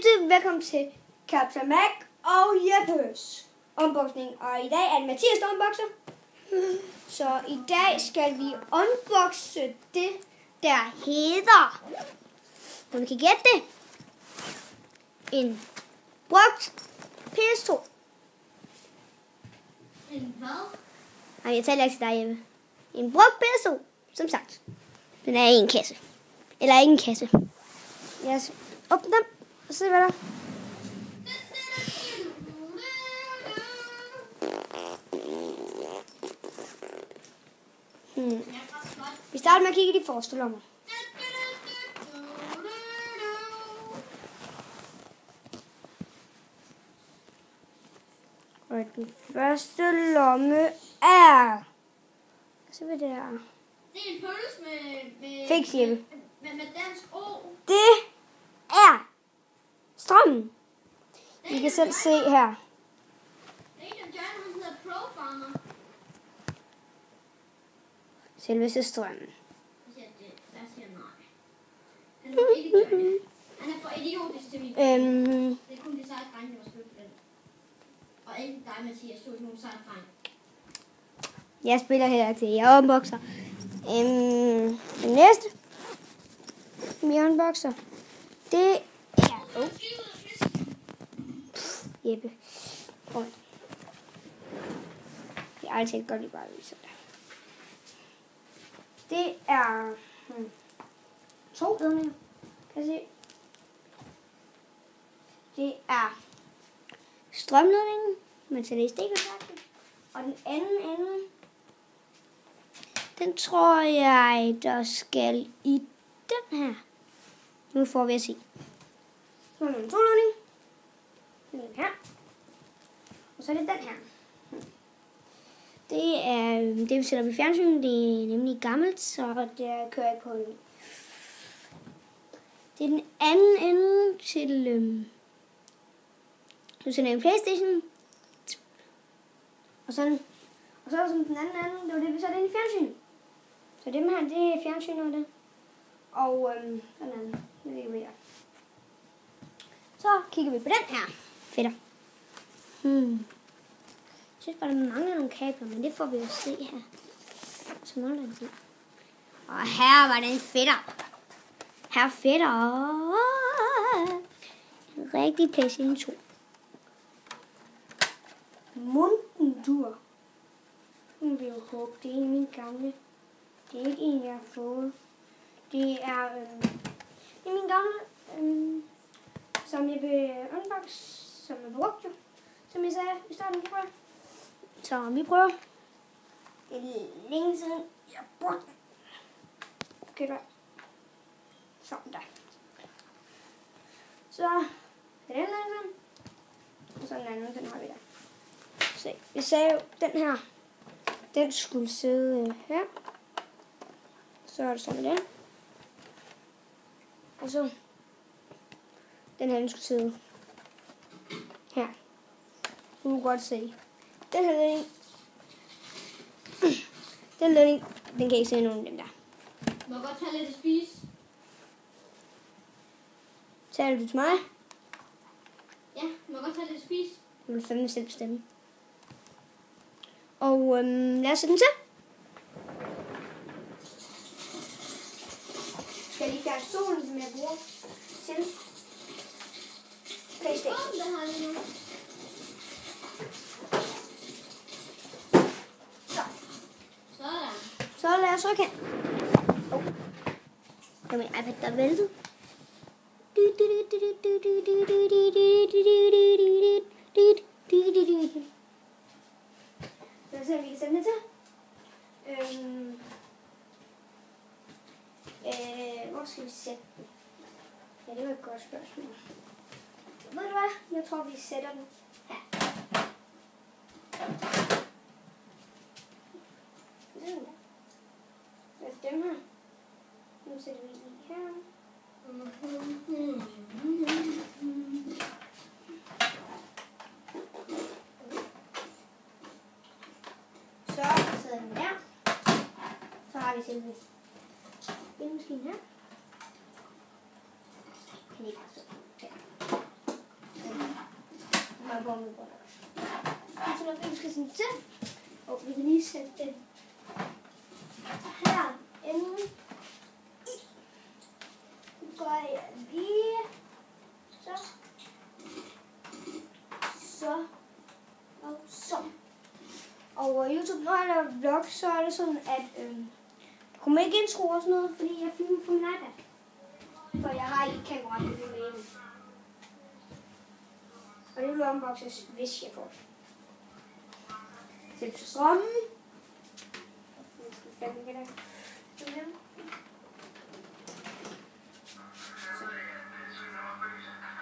YouTube, velkommen til Captain Mac og Jeppes unboxing. Og i dag er det Mathias, der unboxer. Så i dag skal vi unboxe det, der hedder, om vi kan gætte det, en brugt PS2. En hvad? Nej, jeg taler ikke til dig, Jeppe. En brugt PS2, som sagt. Den er i en kasse. Eller ikke en kasse. Jeg åbner dem og se, hvad der er. Vi starter med at kigge i de forreste lommer. Og den første lomme er... Se hvad det er. Det er en pølse med Fix, Jeppe. med dansk O. Det er strømmen. I kan selv se her. Det er en af John, han hedder Pro Farmer. Selveste strømmen. Jeg siger nej. Han er ikke Johnny. Han er for idiotisk til min. Det er kun de seje drenge, der var spillet den. Og ikke dig, Mathias, du er ikke nogen seje dreng. Jeg spiller her til. Jeg unboxer. Den næste, vi unboxer, det er... Jeppe. Jeg har altid godt lide bare at vise det. Det er 2 ledninger. Kan I se? Det er strømledningen med til stikkontakten. Og den anden ende, den tror jeg, der skal i den her. Nu får vi at se. Så er der en 2-ledning. Den her. Og så er det den her. Det er det, vi sætter på fjernsynet. Det er nemlig gammelt, så det kører ikke på det. Det er den anden ende til... Nu sender en PlayStation. Og så er der sådan den anden ende. Det var det, vi satte ind i fjernsynet. Så dem her, det er fjernsynet og det. Og sådan anden. Det ligger vi her. Så kigger vi på den her. Fætter. Jeg synes bare, der mangler nogle kabler, men det får vi jo se her. Så mangler den. Og her var den fætter. Her fætter. En rigtig PlayStation 2. Mundendur. Nu vil jeg jo håbe, det er en af mine gamle. Det er ikke en, jeg har fået. Det er min gamle, som jeg vil unbox, som er brugt jo. Som jeg sagde i starten, vi prøver. Så vi prøver. Det er længe siden, jeg brugte den. Okay, der. Sådan der. Så er den anden. Og så den anden, den har vi der. Se, vi sagde jo, den her, den skulle sidde her. Så er det sådan den. Og så den her, den skulle sidde her. Du kan godt se. Den her ledning, den kan ikke se nogen af dem der. Må jeg godt tage lidt at spise? Taler du til mig? Ja, må jeg godt tage lidt at spise? Du vil fandme selv bestemme. Og lad os sætte den til. Skal jeg lige fjerne stolen, som jeg bruger til PlayStation? Den har vi nu. Så lad os rykke hen. Det er min iPad, der er væltet. Lad os se, om vi kan sætte den til. Hvor skal vi sætte den? Ja, det var et godt spørgsmål. Ved du hvad? Jeg tror, vi sætter den her. Dem her. Nu sætter vi lige her. Så sidder den der. Så har vi selve spillemaskinen her. Kan I bare stå her. går med godt. Så når vi skal sådan til, og vi kan lige sætte den her inde. Nu gør jeg lige så. Så. Og så. Og YouTube, når jeg laver vlog, så er det sådan, at der kommer ikke intro og sådan noget, fordi jeg filmer på min iPad. For jeg har ikke kamera til det med. Og det vil unboxes, hvis jeg får det. Sæt til strømmen. Jeg skal fandme get det.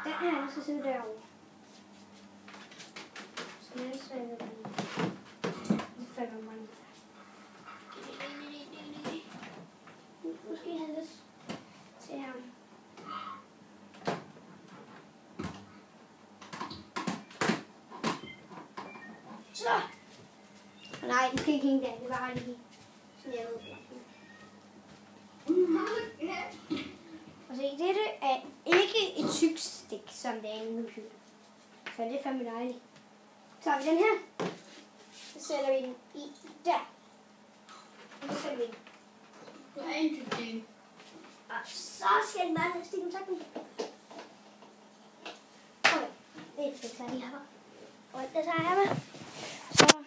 Den her, så sidder derovre. Så jeg sætter den. Det falder mig lidt. Måske have det til ham. Så! Nej, den skal ikke hænge der. Det var lige sådan jeg ved. Og se, dette er ikke et tykt stik, som det er en computer. Så det er fandme dejligt. Så tager vi den her. Så sætter vi den i der. Og så sætter vi den. Du har en tyk ting. Og så skal den bare stikke den sådan. Okay, det er klart, jeg har. Og det tager jeg med. Så.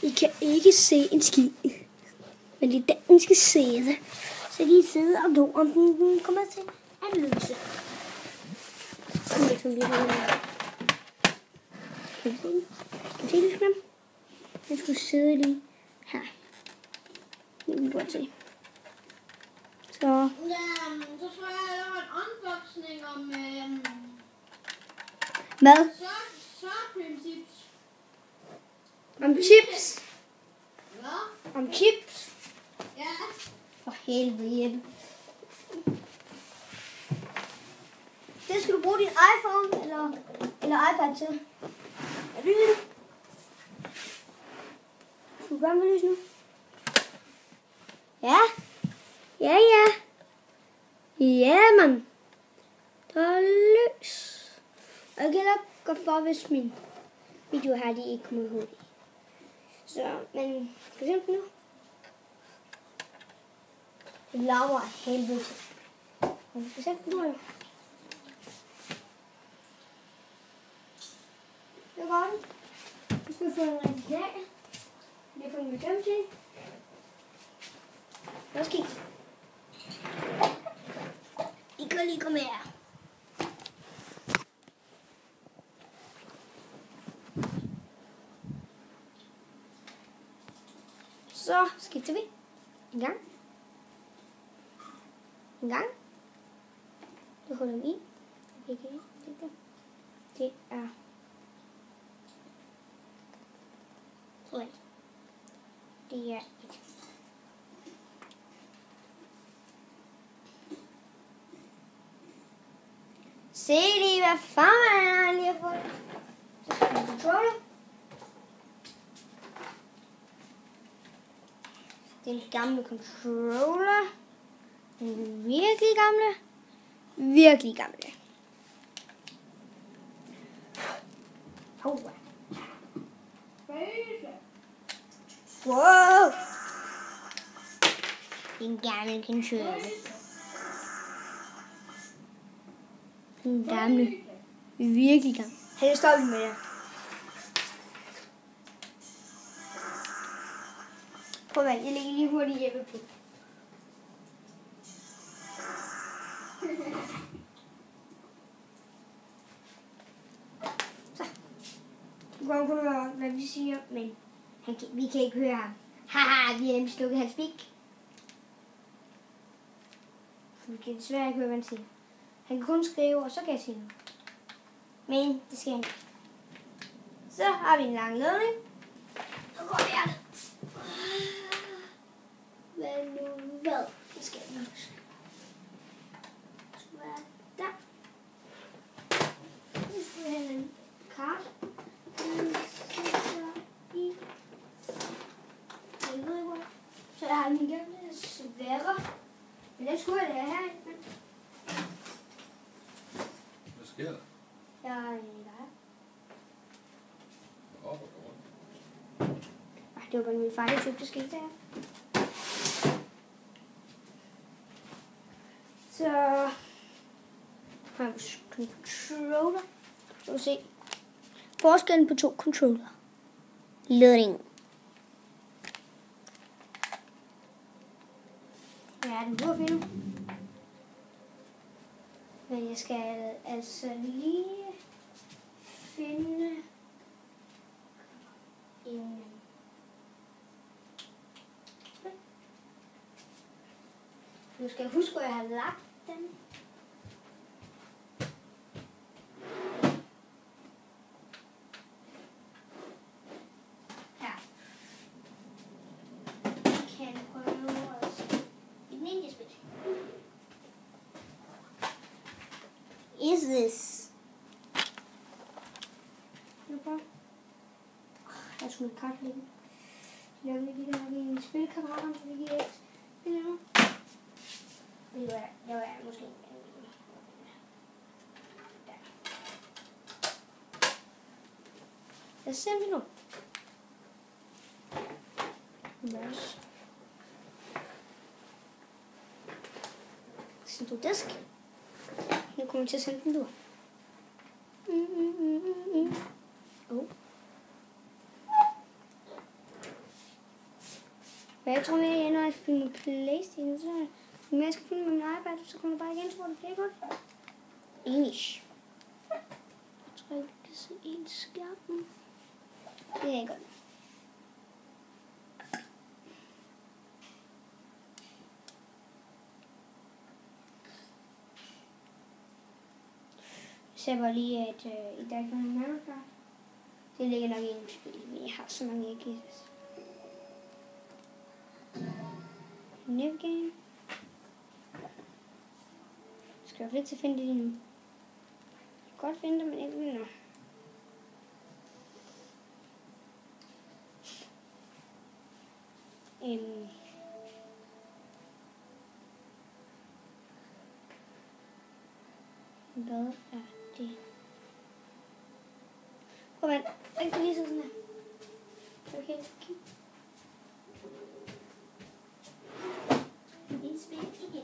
I kan ikke se en ski. Men det er den, den skal sidde. Så kan I sidde og glo, om den kommer til at løse. Kan I se det? Den skulle sidde lige her. Det kan I godt se. Så. Ja, så tror jeg, jeg laver en unboxing om Hvad? Supreme chips. Om chips. Hvad? Om chips. Ja. For helvede. Det skal du bruge din iPhone eller iPad til. Er det det? Skal du gerne vil lyse nu? Ja. Ja, ja. Ja, mand. Der er lys. Og jeg kan nok gå for, hvis min video her, de ikke kommer hurtigt. Så, men for eksempel nu. Det laver af helvede til. Men for eksempel nu er det. Det er godt. Vi skal få en rigtig dag. Det er på en bedømt ting. Hvad skal I kan lige komme her. Så skifter vi. En gang. En gang. Det holder vi i. Det er sådan. Det er et. Se lige, hvad farven er lige har fået. Så skal vi controller. Den gamle controller. Den virkelig gamle. Virkelig gamle. Wow. Den gamle controller. Den gamle. Virkelig gamle. Han er stolt med det. Prøv at jeg lægger lige hurtigt hjemme på. Så. Du kan kun høre, hvad vi siger, men vi kan ikke høre ham. Haha, vi har slukket hans mik. Vi kan desværre ikke høre, hvad han siger. Han kan kun skrive, og så kan jeg sige noget. Men det skal han ikke. Så har vi en lang ledning. Så går vi her. Hvad nu hvad? Det skal jeg nok. Så er der. Nu skal vi have en kart. Så jeg har min gamle svære. Men den skulle jeg da have. sker der? Jeg er i dig. Op og rundt. Ej, det var bare min far, der tog det skete der. Så har vi controller. Så vi se. Forskellen på to controller. Loading. Ja, den burde finde. Men jeg skal altså lige finde en. Nu skal jeg huske, hvor jeg har lagt den. Her. Kan jeg prøve at se i den ene spil. Is this? Nu prøv. Jeg skulle have kart ligge. Jeg vil lige have en spilkammerat, så vi giver et spil nu. Det var måske en der. Lad os se om vi nu. Mørs. Send du disk. Nu kommer vi til at sende den nu. Oh. Og jeg tror mere, når jeg filmer PlayStation, så når jeg skal filme med min iPad, så kommer jeg bare igen, så var det flere godt. Enish. Jeg tror ikke, du kan se en skærmen. Det er godt. Så jeg var lige, at i dag kan man have klar. Det ligger nok i en spil, men jeg har så mange ikke. Navigame. Skal jeg lidt til at finde det lige nu? Jeg kan godt finde det, men ikke nu. Hvad er det? Prøv at vente. Jeg kan lige sådan her. Okay, kig. Et spil igen.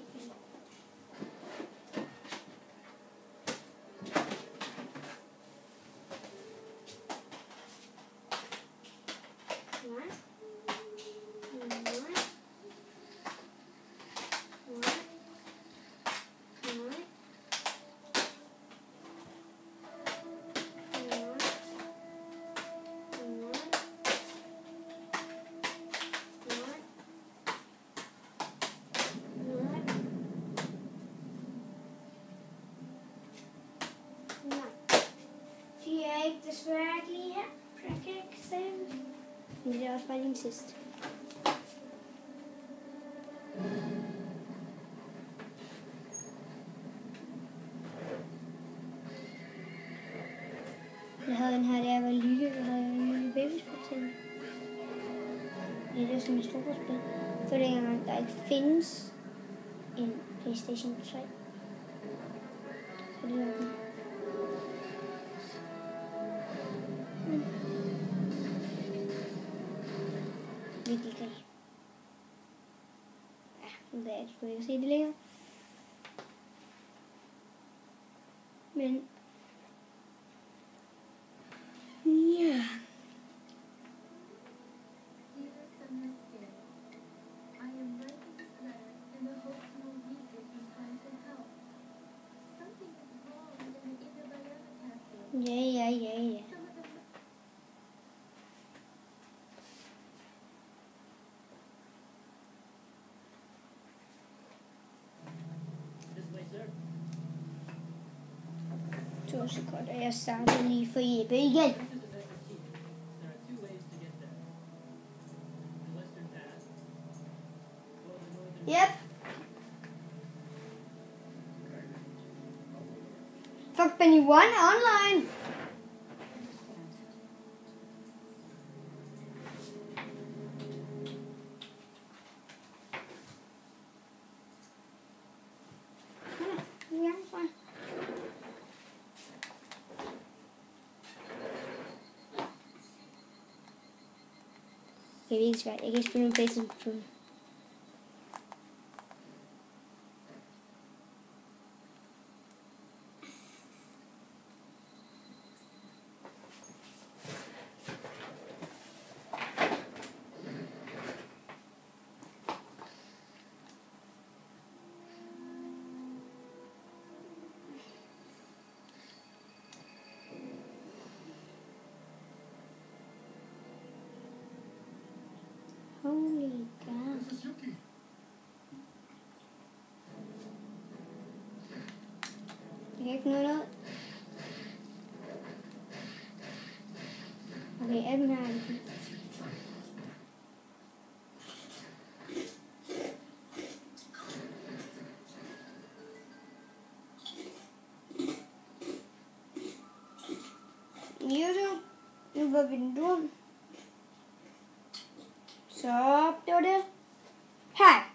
Desværre ikke lige her. Men det er også bare din sidste. Jeg havde den her, da jeg var lille. Jeg havde en lille babyspil til den. Det er som et stort spil. For dengang der ikke findes en PlayStation 3. Så det var den. Virkelig grig. Ja, nu er jeg skulle ikke se det længere. Men ja. Ja. To sekunder, jeg starter lige for Jeppe igen. Yep. Fuck, Benny One online. Okay, det er ikke svært. Jeg kan ikke spille med PlayStation-controller. Holy God. This is Yuki. Jeg kan ikke nå noget. Okay, 18 her er det. YouTube. Nu var vi den dum. Så det var det. Hej.